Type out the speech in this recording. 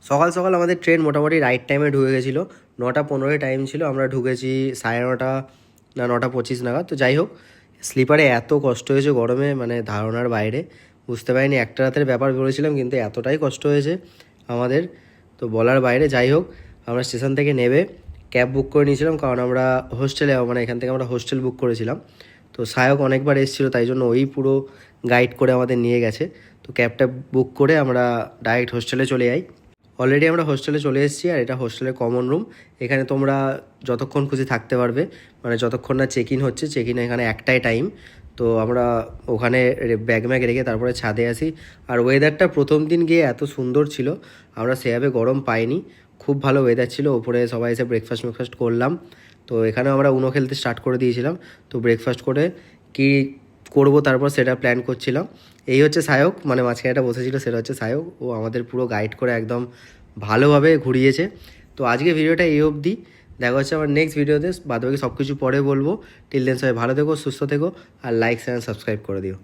সকাল সকাল আমাদের ট্রেন মোটামুটি রাইট টাইমে ঢুকে গেছিলো। 9:15 টাইম ছিল, আমরা ঢুকেছি 9:30 না 9:25 নাগাদ। তো যাই হোক, স্লিপারে এত কষ্ট হয়েছে গরমে, মানে ধারণার বাইরে। বুঝতে পারিনি, একটা রাতের ব্যাপার বলেছিলাম কিন্তু এতটাই কষ্ট হয়েছে আমাদের, তো বলার বাইরে। যাই হোক, আমরা স্টেশন থেকে নেবে ক্যাব বুক করে নিয়েছিলাম, কারণ আমরা হোস্টেলে, মানে এখান থেকে আমরা হোস্টেল বুক করেছিলাম। তো সায়ক অনেকবার এসেছিলো, তাই জন্য ওই পুরো গাইড করে আমাদের নিয়ে গেছে। তো ক্যাবটা বুক করে আমরা ডাইরেক্ট হোস্টেলে চলে যাই। অলরেডি আমরা হোস্টেলে চলে এসেছি, আর এটা হোস্টেলের কমন রুম। এখানে তোমরা যতক্ষণ খুশি থাকতে পারবে, মানে যতক্ষণ না চেক ইন হচ্ছে। চেক ইন এখানে একটাই টাইম। তো আমরা ওখানে ব্যাগ ম্যাগ রেখে তারপরে ছাদে আসি। আর ওয়েদারটা প্রথম দিন গিয়ে এত সুন্দর ছিল, আমরা সেভাবে গরম পাইনি। খুব ভালো ওয়েদার ছিল। ওপরে সবাই এসে ব্রেকফাস্ট করলাম। তো এখানে আমরা উনো খেলতে স্টার্ট করে দিয়েছিলাম। তো ব্রেকফাস্ট করে কি করব তারপর সেটা প্ল্যান করছিলাম। এই হচ্ছে সায়ক, মানে মাঝখানে একটা বসেছিল, সেটা হচ্ছে সায়ক। ও আমাদের পুরো গাইড করে একদম ভালোভাবে ঘুরিয়েছে। তো আজকে ভিডিওটা এই অবধি। দেখা হচ্ছে আমার নেক্সট ভিডিওতে, বাদবাকি সব কিছু পরে বলবো। টিল দেন সবাই ভালো থেকো, সুস্থ থেকো, আর লাইক শেয়ার সাবস্ক্রাইব করে দিও।